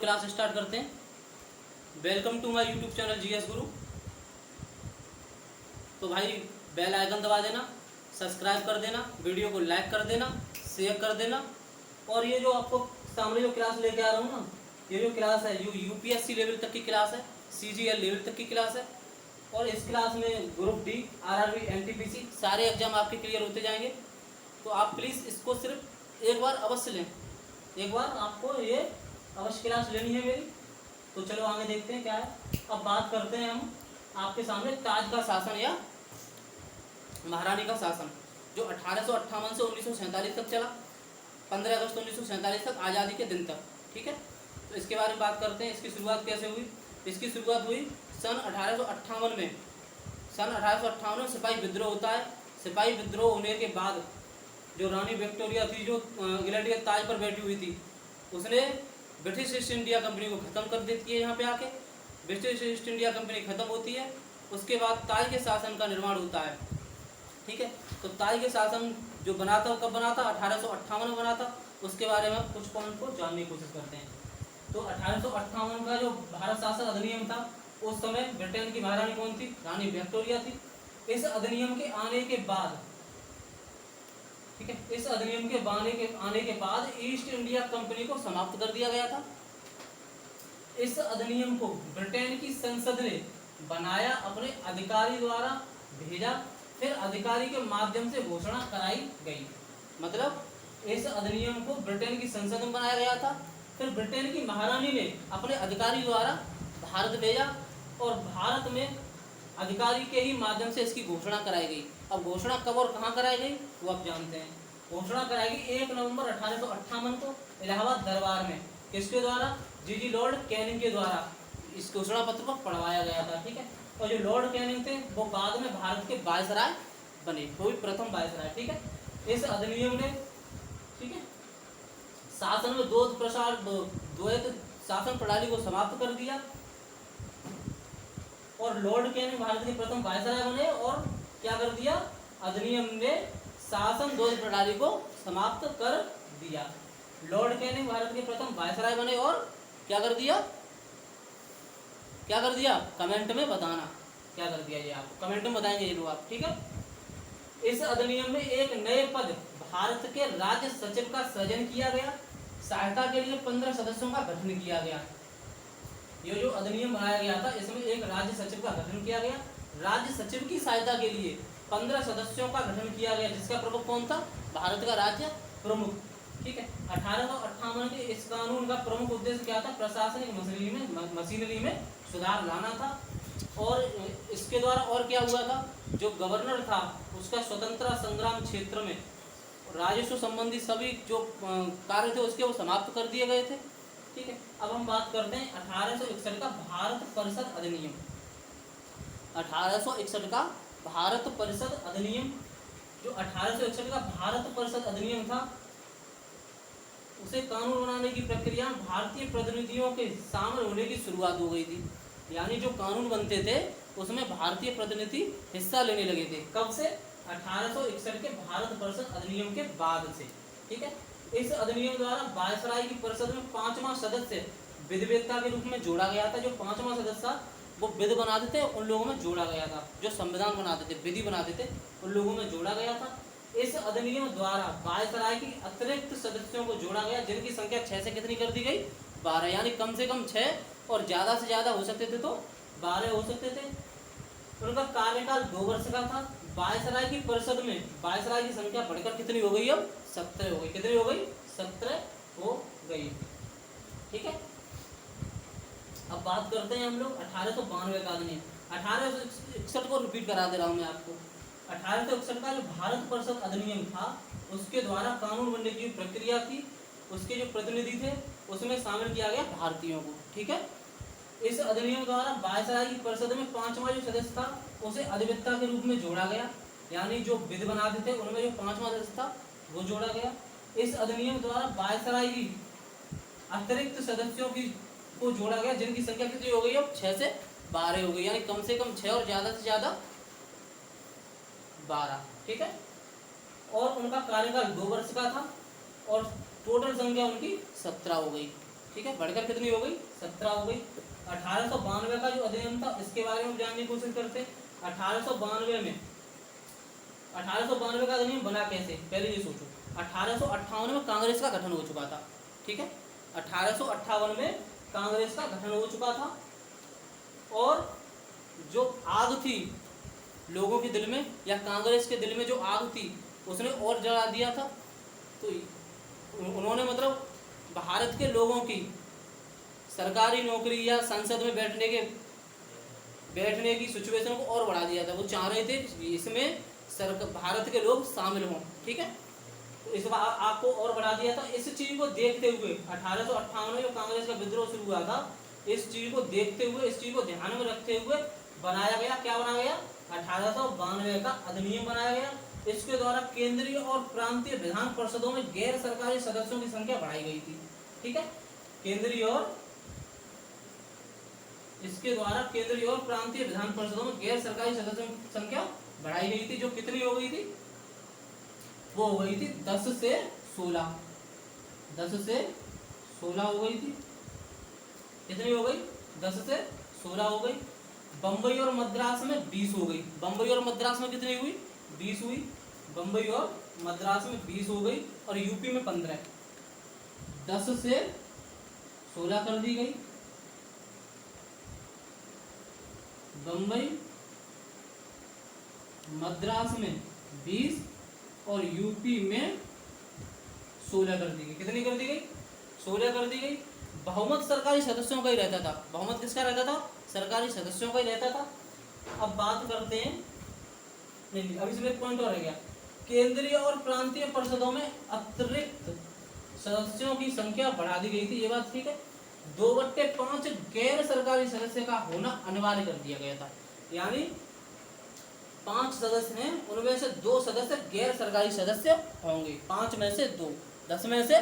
Class start करते हैं। Welcome to my YouTube channel GS Guru. तो भाई बेल आइकन दबा देना, सब्सक्राइब कर देना, वीडियो को लाइक कर देना, शेयर कर देना। और ये जो आपको सामने जो क्लास लेके आ रहा हूँ ना, ये जो क्लास है यूपीएससी लेवल तक की क्लास है, सीजीएल लेवल तक की क्लास है। और इस क्लास में ग्रुप डी, आरआरबी, एनटीपीसी सारे एग्जाम आपके क्लियर होते जाएंगे। तो आप प्लीज़ इसको सिर्फ एक बार अवश्य लें, एक बार आपको ये अवश्य क्लास लेनी है मेरी। तो चलो आगे देखते हैं क्या है। अब बात करते हैं हम आपके सामने ताज का शासन या महारानी का शासन, जो 1858 से 1947 तक चला, 15 अगस्त 1947 तक, आज़ादी के दिन तक। ठीक है, तो इसके बारे में बात करते हैं। इसकी शुरुआत कैसे हुई? इसकी शुरुआत हुई सन 1858 में। सन 1858 में सिपाही विद्रोह होता है। सिपाही विद्रोह होने के बाद जो रानी विक्टोरिया थी, जो इंग्लैंड के ताज पर बैठी हुई थी, उसने ब्रिटिश ईस्ट इंडिया कंपनी को ख़त्म कर देती है। यहाँ पे आके ब्रिटिश ईस्ट इंडिया कंपनी ख़त्म होती है। उसके बाद ताज के शासन का निर्माण होता है। ठीक है, तो ताज के शासन जो बना था, कब बना था? 1858 में बना था। उसके बारे में कुछ पॉइंट को जानने की कोशिश करते हैं। तो 1858 का जो भारत शासन अधिनियम था, उस समय ब्रिटेन की महारानी कौन थी? रानी विक्टोरिया थी। इस अधिनियम के आने के बाद, ठीक है, इस अधिनियम के आने के बाद ईस्ट इंडिया कंपनी को समाप्त कर दिया गया था। इस अधिनियम को ब्रिटेन की संसद ने बनाया, अपने अधिकारी द्वारा भेजा, फिर अधिकारी के माध्यम से घोषणा कराई गई। मतलब इस अधिनियम को ब्रिटेन की संसद में बनाया गया था, फिर ब्रिटेन की महारानी ने अपने अधिकारी द्वारा भारत भेजा, और भारत में अधिकारी के ही माध्यम से इसकी घोषणा कराई गई। अब घोषणा कब और कहाँ कराई गई वो आप जानते हैं। घोषणा कराई गई 1 नवंबर 1858 को इलाहाबाद दरबार में। किसके द्वारा? जी लॉर्ड कैनिंग के द्वारा इस घोषणा पत्र को पढ़वाया गया था। ठीक है, और जो लॉर्ड कैनिंग थे वो बाद में भारत के वायसराय बने, वो भी प्रथम वायसराय। ठीक है, इस अधिनियम ने, ठीक है, शासन में द्वैत शासन प्रणाली को समाप्त कर दिया, और लॉर्ड कैनिंग भारत के प्रथम वायसराय बने। और क्या कर दिया? अधिनियम ने शासन द्वैत प्रणाली को समाप्त कर दिया। लॉर्ड कैनिंग भारत के प्रथम वायसराय बने, और क्या कर दिया? क्या कर दिया? कमेंट में बताना क्या कर दिया, ये आपको कमेंट में बताएंगे ये लोग आप। ठीक है, इस अधिनियम में एक नए पद भारत के राज्य सचिव का सृजन किया गया। सहायता के लिए 15 सदस्यों का गठन किया गया। ये जो अधिनियम बनाया गया था, इसमें एक राज्य सचिव का गठन किया गया। राज्य सचिव की सहायता के लिए 15 सदस्यों का गठन किया गया, जिसका प्रमुख कौन था? भारत का राज्य प्रमुख। ठीक है, 1858 के इस कानून का प्रमुख उद्देश्य क्या था? प्रशासनिक मशीनरी में सुधार लाना था। और इसके द्वारा और क्या हुआ था? जो गवर्नर था, उसका स्वतंत्रता संग्राम क्षेत्र में राजस्व संबंधी सभी जो कार्य थे उसके वो समाप्त कर दिए गए थे। ठीक है, अब हम बात करते हैं 1861 का भारत परिषद अधिनियम। 1861 का भारत परिषद अधिनियम, जो 1861 का भारत परिषद अधिनियम था, उसे कानून बनाने की प्रक्रिया भारतीय प्रतिनिधियों के शामिल होने की शुरुआत हो गई थी। यानी जो कानून बनते थे उसमें भारतीय प्रतिनिधि हिस्सा लेने लगे थे। कब से? 1861 के भारत परिषद अधिनियम के बाद से। ठीक है, इस अधिनियम द्वारा वायसराय की परिषद में 5वां सदस्य विधिवेत्ता के रूप में जोड़ा गया था। जो 5वां सदस्य वो विधि बनाते थे, उन लोगों में जोड़ा गया था। जो संविधान बनाते थे, विधि बनाते थे, उन लोगों में जोड़ा गया था। इस अधिनियम द्वारा वायसराय की अतिरिक्त सदस्यों को जोड़ा गया, जिनकी संख्या 6 से कितनी कर दी गई? 12। यानी कम से कम 6 और ज़्यादा से ज़्यादा हो सकते थे तो 12 हो सकते थे। उनका कार्यकाल 2 वर्ष का था। वायसराय की परिषद में वायसराय की संख्या बढ़कर कितनी हो गई? अब 17 हो गई। कितनी हो गई? 17 हो गई। ठीक है, अब बात करते हैं हम लोग 1892 का अधिनियम। 1861 को रिपीट करा दे रहा हूँ मैं आपको। 1861 का जो भारत परिषद अधिनियम था, उसके द्वारा कानून बनने की प्रक्रिया थी, उसके जो प्रतिनिधि थे उसमें शामिल किया गया भारतीयों को। ठीक है, इस अधिनियम द्वारा वायसराय की परिषद में 5वां जो सदस्य था उसे अधिवक्ता के रूप में जोड़ा गया। यानी जो विधि बनाते थे उनमें जो 5वां सदस्य था वो जोड़ा गया। इस अधिनियम द्वारा वायसराय की अतिरिक्त सदस्यों को जोड़ा गया, जिनकी संख्या कितनी हो गई? अब 6 से 12 हो गई। यानी कम से कम 6 और ज़्यादा से ज़्यादा 12। ठीक है, और उनका कार्यकाल 2 वर्ष का था, और टोटल संख्या उनकी 17 हो गई। ठीक है, बढ़कर कितनी हो गई, 17 हो गई। 1892 का जो अधिनियम था इसके बारे में जानने की कोशिश करते हैं। 1892 का अधिनियम बना कैसे, पहले ये सोचो। 1858 में कांग्रेस का गठन हो चुका था, ठीक है, 1858 में कांग्रेस का गठन हो चुका था, और जो आग थी लोगों के दिल में, या कांग्रेस के दिल में जो आग थी उसने और जला दिया था। तो उन्होंने मतलब भारत के लोगों की सरकारी नौकरी या संसद में बैठने की सिचुएशन को और बढ़ा दिया था। वो चाह रहे थे इसमें भारत के लोग शामिल हों, ठीक है, तो इस बार आपको और बढ़ा दिया था। इस चीज को देखते हुए 1858 में जो कांग्रेस का विद्रोह शुरू हुआ था, इस चीज को देखते हुए, इस चीज को ध्यान में रखते हुए बनाया गया, क्या बनाया गया, 1892 का अधिनियम बनाया गया। इसके द्वारा केंद्रीय और प्रांतीय विधान परिषदों में गैर सरकारी सदस्यों की संख्या बढ़ाई गई थी, ठीक है, इसके द्वारा केंद्रीय और प्रांतीय विधान परिषदों में गैर सरकारी सदस्यों की संख्या बढ़ाई गई थी, जो कितनी हो गई थी, वो हो गई थी 10 से 16, 10 से 16 हो गई थी। कितनी हो गई, 10 से 16 हो गई। बम्बई और मद्रास में 20 हो गई। बम्बई और मद्रास में कितनी हुई, 20 हुई। बम्बई और मद्रास में 20 हो गई, और यूपी में 15। 10 से 16 कर दी गई। बम्बई मद्रास में 20 और यूपी में 16 कर दी गई। कितनी कर दी गई, 16 कर दी गई। बहुमत सरकारी सदस्यों का ही रहता था। बहुमत किसका रहता था, सरकारी सदस्यों का ही रहता था। अब बात करते हैं, नहीं अभी इसमें एक पॉइंट और रह गया, केंद्रीय और प्रांतीय परिषदों में अतिरिक्त सदस्यों की संख्या बढ़ा दी गई थी, ये बात ठीक है। 2/5 गैर सरकारी सदस्य का होना अनिवार्य कर दिया गया था, यानी 5 सदस्य हैं, उनमें से 2 सदस्य गैर सरकारी सदस्य होंगे। 5 में से 2, 10 में से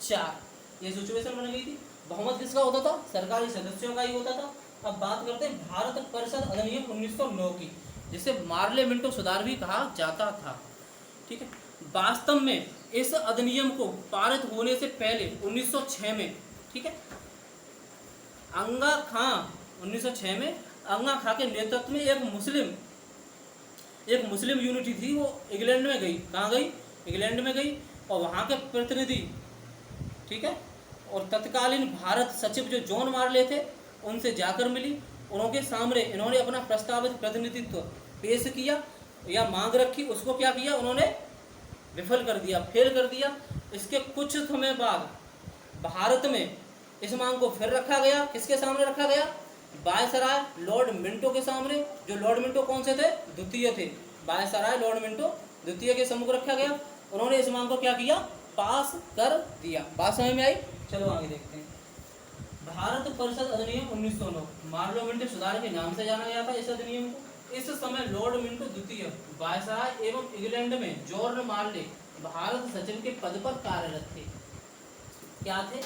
4, ये सिचुएशन बन गई थी। बहुमत किसका होता था, सरकारी सदस्यों का ही होता था। अब बात करते हैं भारत परिषद अधिनियम 1909 की, जिसे मार्ले मिंटो सुधार भी कहा जाता था, ठीक है। वास्तव में इस अधिनियम को पारित होने से पहले 1906 में, ठीक है, अंगा खां 1906 में अंगा खां के नेतृत्व में एक मुस्लिम यूनिटी थी, वो इंग्लैंड में गई। कहाँ गई, इंग्लैंड में गई, और वहाँ के प्रतिनिधि, ठीक है, और तत्कालीन भारत सचिव जो जॉन मार्ले थे, उनसे जाकर मिली। उनके सामने इन्होंने अपना प्रस्तावित प्रतिनिधित्व पेश किया या मांग रखी, उसको क्या किया, उन्होंने विफल कर दिया, फेल कर दिया। इसके कुछ समय बाद भारत में इस मांग को फिर रखा गया। किसके सामने रखा गया, वायसराय लॉर्ड मिंटो के सामने। जो लॉर्ड मिंटो कौन से थे, द्वितीय थे। वायसराय लॉर्ड मिंटो द्वितीय के सम्मुख रखा गया। उन्होंने इस मांग को क्या किया, पास कर दिया। बात समझ में आई, चलो आगे देखते हैं। भारत परिषद अधिनियम 1909 मार्लो मिंटो सुधार के नाम से जाना गया था इस अधिनियम को। इस समय लॉर्ड मिंटो द्वितीय वायसराय एवं इंग्लैंड में जॉर्ज मार्ले भारत सचिव के पद पर कार्यरत थे। क्या थे,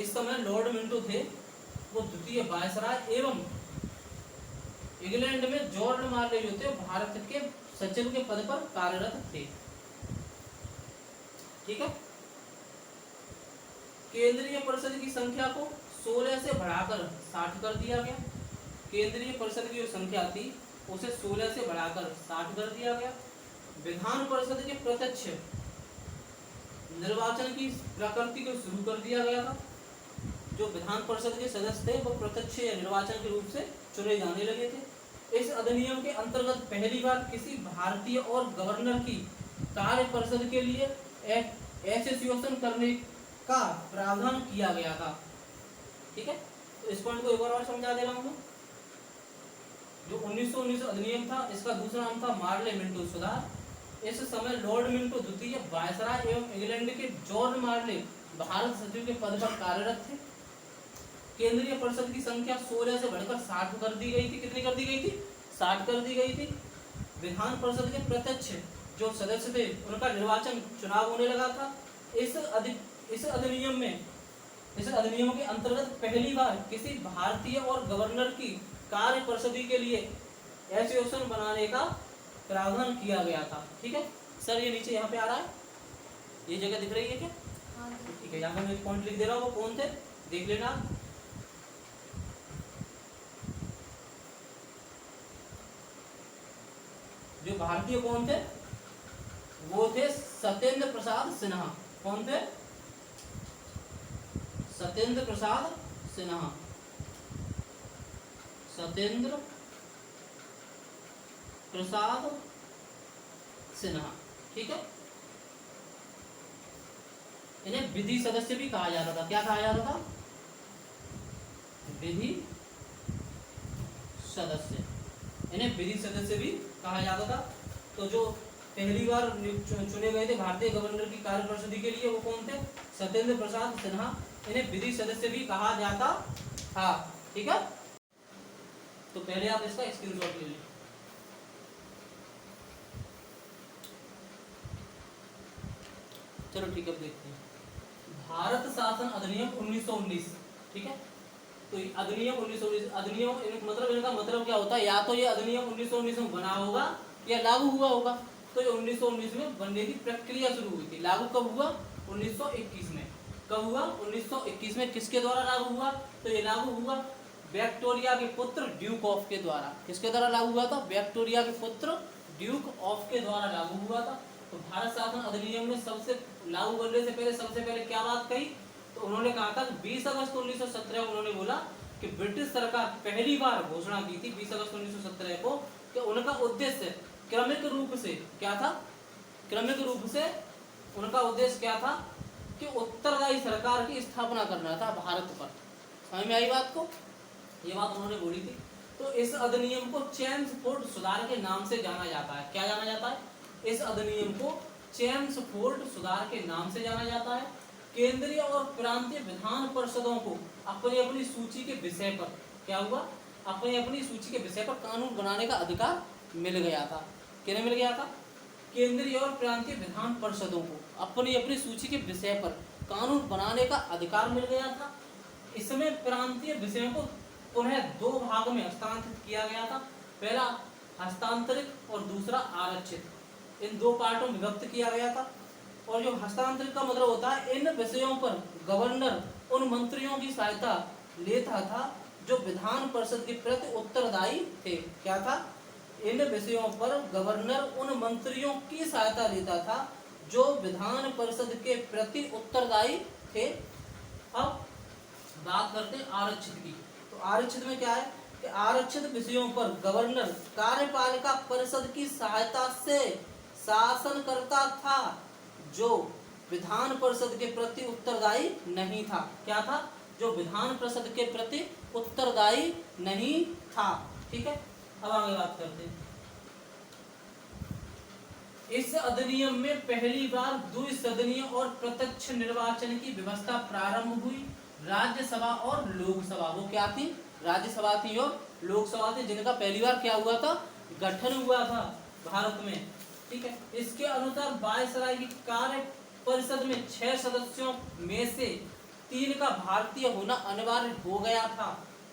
इस समय लॉर्ड मिंटो थे, वो द्वितीय वायसराय एवं इंग्लैंड में जॉर्ज मार्ले जो थे भारत के सचिव के पद पर कार्यरत थे, ठीक है। केंद्रीय परिषद की संख्या को 16 से बढ़ाकर 60 कर दिया गया। केंद्रीय परिषद की जो संख्या थी उसे 16 से बढ़ाकर 60 कर दिया गया। विधान परिषद के प्रत्यक्ष निर्वाचन की प्रकृति को शुरू कर दिया गया था। जो विधान परिषद के सदस्य थे वो प्रत्यक्ष निर्वाचन के रूप से चुने जाने लगे थे। इस अधिनियम के अंतर्गत पहली बार किसी भारतीय और गवर्नर की कार्य परिषद के लिए एसोसिएशन करने का प्रावधान किया गया था, ठीक है। तो इस पॉइंट को एक बार समझा दे रहा हूं। जो 1919 अधिनियम था, इसका दूसरा नाम था मार्ले मिंटो सुधार। इस समय लॉर्ड मिंटो द्वितीय वायसराय एवं इंग्लैंड के जॉर्ज मार्ले भारत सचिव के पद पर कार्यरत थे। केंद्रीय परिषद की संख्या 16 से बढ़कर 60 कर दी गई थी। कितनी कर दी गई थी, 60 कर दी गई थी। विधान परिषद के प्रत्यक्ष जो सदस्य थे उनका निर्वाचन चुनाव होने लगा था। इस अधिनियम के अंतर्गत पहली बार किसी भारतीय और गवर्नर की कार्य परिषद के लिए एसोसिएशन बनाने का प्रावधान किया गया था, ठीक है। सर ये नीचे यहाँ पे आ रहा है, ये जगह दिख रही है क्या, ठीक है। यहाँ पे मैं पॉइंट लिख दे रहा हूँ, वो कौन थे, देख लेना। जो भारतीय कौन थे, वो थे सत्येंद्र प्रसाद सिन्हा। कौन थे? सत्येंद्र प्रसाद सिन्हा। सत्येंद्र प्रसाद सिन्हा, ठीक है। इन्हें विधि सदस्य भी कहा जाता था। क्या कहा जाता था? विधि सदस्य। इन्हें विधि सदस्य भी कहा जाता था। तो जो पहली बार चुने गए थे भारतीय गवर्नर की कार्यपरिषद के लिए, वो कौन थे? सत्येंद्र प्रसाद सिन्हा। इन्हें विधि सदस्य भी कहा जाता था, ठीक है। तो पहले आप इसका स्क्रीनशॉट ले लें। चलो ठीक है, अब देखते हैं भारत शासन अधिनियम 1919, ठीक है। तो अधिनियम 1919, अधिनियम मतलब इनका मतलब क्या होता है? या तो ये अधिनियम 1919 में बना होगा या लागू हुआ होगा। तो ये 1919 में बनने की प्रक्रिया शुरू हुई थी। लागू कब हुआ? 1921 में। कब हुआ? 1921 में। किसके द्वारा लागू हुआ? तो ये लागू हुआ विक्टोरिया के पुत्र ड्यूक ऑफ के द्वारा। किसके द्वारा लागू हुआ था? विक्टोरिया के पुत्र ड्यूक ऑफ के द्वारा लागू हुआ था। तो भारत शासन अधिनियम में सबसे लागू करने से पहले सबसे पहले क्या बात कही? तो उन्होंने कहा था 20 अगस्त 1917 उन्होंने बोला कि ब्रिटिश सरकार पहली बार घोषणा की थी 20 अगस्त 1917 को कि उनका उद्देश्य क्रमिक रूप से क्या था? क्रमिक रूप से उनका उद्देश्य क्या था? कि उत्तरदायी सरकार की स्थापना करना था भारत पर। समझ में आई बात को? ये बात उन्होंने बोली थी। तो इस अधिनियम को चेम्सफोर्ड सुधार के नाम से जाना जाता है। क्या जाना जाता है? इस अधिनियम को चेम्सफोर्ड सुधार के नाम से जाना जाता है। केंद्रीय और प्रांतीय विधान परिषदों को अपनी अपनी सूची के विषय पर क्या हुआ? अपनी अपनी सूची के विषय पर कानून बनाने का अधिकार मिल गया था। किन्हें मिल गया था? केंद्रीय और प्रांतीय विधान परिषदों को अपनी अपनी सूची के विषय पर कानून बनाने का अधिकार मिल गया था। इसमें प्रांतीय विषयों को पुनः दो भाग में हस्तांतरित किया गया था। पहला हस्तांतरित और दूसरा आरक्षित। इन दो पार्टों में विभक्त किया गया था। और जो हस्तांतरित का मतलब होता है, इन विषयों पर गवर्नर उन मंत्रियों की सहायता लेता था जो विधान परिषद के प्रति उत्तरदायी थे। क्या था? इन विषयों पर गवर्नर उन मंत्रियों की सहायता लेता था जो विधान परिषद के प्रति उत्तरदायी थे। अब बात करते हैं आरक्षित की। तो आरक्षित में क्या है कि आरक्षित विषयों पर गवर्नर कार्यपालिका परिषद की सहायता से शासन करता था जो विधान परिषद के प्रति उत्तरदायी नहीं था। क्या था? जो विधान परिषद के प्रति उत्तरदायी नहीं था, ठीक है। अब आगे बात करते हैं। इस अधिनियम में पहली बार द्विसदनीय और प्रत्यक्ष निर्वाचन की व्यवस्था प्रारंभ हुई। राज्यसभा और लोकसभा, वो क्या थी? राज्यसभा थी और लोकसभा थी, जिनका पहली बार क्या हुआ था? गठन हुआ था भारत में, ठीक है। इसके अनुसार वायसराय की कार्य परिषद में 6 सदस्यों में से 3 का भारतीय होना अनिवार्य हो गया था।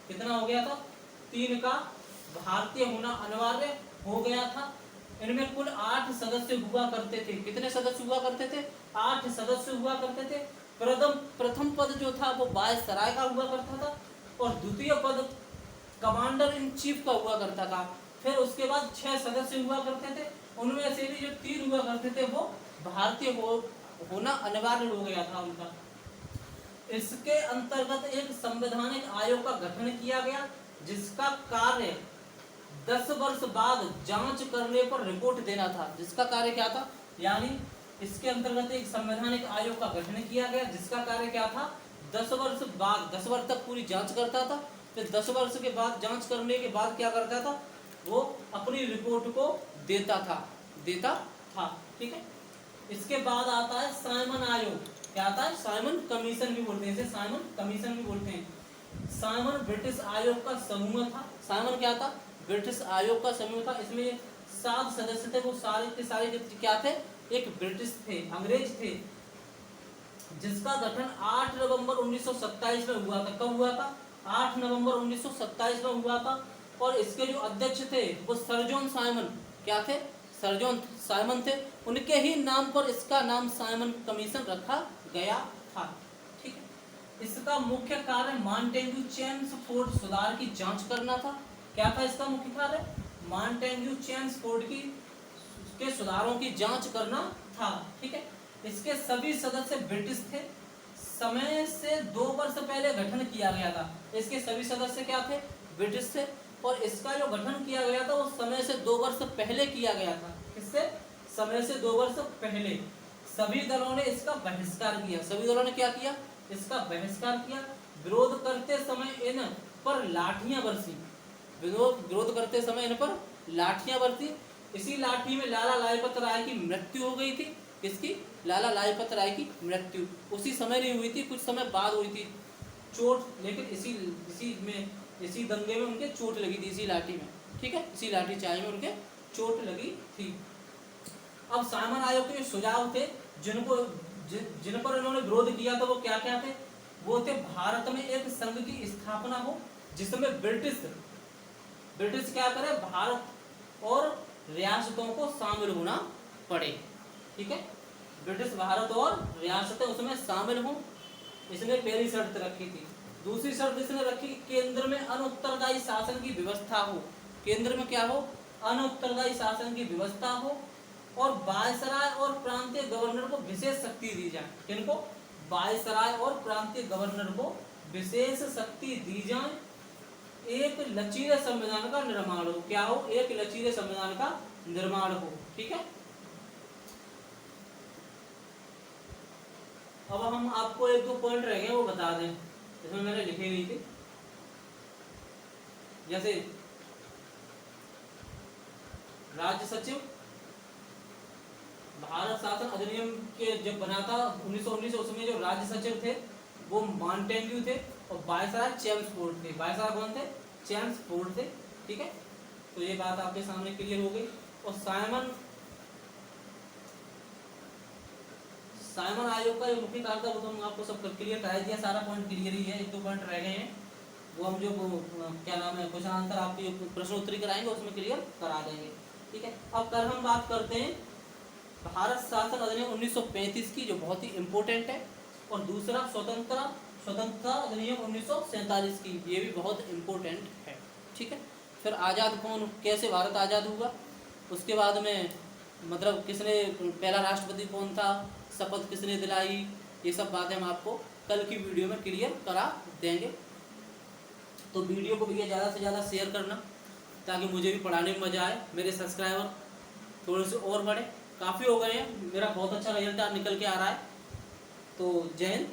कितना हो गया था? 3 का भारतीय होना अनिवार्य हो गया था। इनमें कुल 8 सदस्य हुआ करते थे। कितने सदस्य हुआ करते थे? 8 सदस्य हुआ करते थे। प्रथम पद जो था वो वायसराय का हुआ करता था और द्वितीय पद कमांडर इन चीफ का हुआ करता था। फिर उसके बाद 6 सदस्य हुआ करते थे। उनमें से भी जो 3 हुआ करते थे वो भारतीय होना अनिवार्य हो गया था उनका। इसके अंतर्गत एक संवैधानिक आयोग का गठन किया गया जिसका कार्य 10 वर्ष बाद जांच करने पर रिपोर्ट देना था। जिसका कार्य क्या था? यानी इसके अंतर्गत एक संवैधानिक आयोग का गठन किया गया जिसका कार्य क्या था? 10 वर्ष बाद, 10 वर्ष तक पूरी जांच करता था। फिर 10 वर्ष के बाद जांच करने के बाद क्या करता था? वो अपनी रिपोर्ट को देता था, ठीक है। इसके बाद आता है साइमन आयोग। क्या आता है? साइमन कमीशन भी बोलते हैं इसे, साइमन कमीशन भी बोलते हैं। साइमन ब्रिटिश आयोग का समूह था। साइमन क्या था? ब्रिटिश आयोग का समूह था। इसमें 7 सदस्य थे। वो सारे के सारे क्या थे? एक ब्रिटिश थे, अंग्रेज थे, जिसका गठन 8 नवंबर 1927 में हुआ था। कब हुआ था? 8 नवंबर 1927 में हुआ था। और इसके जो अध्यक्ष थे वो सर जॉन साइमन, क्या थे? सर जॉन साइमन थे। उनके ही नाम पर इसका नाम साइमन कमीशन रखा गया था, ठीक है। इसका मुख्य कार्य मॉन्टेग्यू चेम्सफोर्ड सुधार की जांच करना था। क्या था इसका मुख्य कार्य? मॉन्टेग्यू चेम्सफोर्ड के सुधारों की जांच करना था। ठीक है, इसके सभी सदस्य ब्रिटिश थे। समय से 2 वर्ष पहले गठन किया गया था। इसके सभी सदस्य क्या थे? ब्रिटिश थे। और इसका जो गठन किया गया था वो समय से 2 वर्ष पहले किया गया था। किससे? समय से 2 वर्ष पहले। सभी दलों ने इसका बहिष्कार किया। सभी दलों ने क्या किया? इसका बहिष्कार किया। विरोध करते समय इन पर लाठियां बरसी। विरोध करते समय इन पर लाठियां बरसी। इसी लाठी में लाला लाजपत राय की मृत्यु हो गई थी। किसकी? लाला लाजपत राय की मृत्यु उसी समय नहीं हुई थी, कुछ समय बाद हुई थी। चोट, लेकिन इसी दंगे में उनके चोट लगी थी, इसी लाठी में। ठीक है, इसी लाठी चार्ज में उनके चोट लगी थी। अब साइमन आयोग के सुझाव थे जिन पर इन्होंने विरोध किया था, वो क्या क्या थे? वो थे भारत में एक संघ की स्थापना हो जिसमें ब्रिटिश क्या करे? भारत और रियासतों को शामिल होना पड़े। ठीक है, ब्रिटिश भारत और रियासतें उसमें शामिल हों, इसने पहली शर्त रखी थी। दूसरी शर्त इसने रखी कि केंद्र में अनुत्तरदायी शासन की व्यवस्था हो। केंद्र में क्या हो? अनुत्तरदायी शासन की व्यवस्था हो। और वायसराय और प्रांतीय गवर्नर को विशेष शक्ति दी जाए। किनको? वायसराय और प्रांतीय गवर्नर को विशेष शक्ति दी जाए। एक लचीले संविधान का निर्माण हो। क्या हो? एक लचीले संविधान का निर्माण हो। ठीक है, अब हम आपको 1-2 पॉइंट रह गए वो बता दें, इसमें मैंने लिखे नहीं थे। जैसे राज्य सचिव, भारत शासन अधिनियम के जब बना था 1919, उसमें जो राज्य सचिव थे वो मॉन्टेग्यू थे और वायसराय चेम्सफोर्ड थे। वायसराय कौन थे? चेम्सफोर्ड थे। ठीक है, तो ये बात आपके सामने क्लियर हो गई। और साइमन आयोग का जो मुख्य कार्य था वो तो हम आपको सब क्लियर करा दिया, सारा पॉइंट क्लियर ही है। 1-2 पॉइंट रह गए हैं, वो हम जो क्या नाम है क्वेश्चन आंसर आपके प्रश्न उत्तरी कराएंगे उसमें क्लियर करा देंगे। ठीक है, अब कल हम बात करते हैं भारत शासन अधिनियम 1935 की, जो बहुत ही इम्पोर्टेंट है। और दूसरा स्वतंत्रता अधिनियम 1947 की, ये भी बहुत इम्पोर्टेंट है। ठीक है, फिर आज़ाद कौन, कैसे भारत आज़ाद हुआ, उसके बाद में मतलब किसने पहला राष्ट्रपति कौन था, शपथ किसने दिलाई, ये सब बातें हम आपको कल की वीडियो में क्लियर करा देंगे। तो वीडियो को भैया ज़्यादा से ज़्यादा शेयर करना ताकि मुझे भी पढ़ाने में मज़ा आए, मेरे सब्सक्राइबर थोड़े से और बढ़े। काफ़ी हो गए हैं, मेरा बहुत अच्छा रिजल्ट निकल के आ रहा है। तो जय हिंद।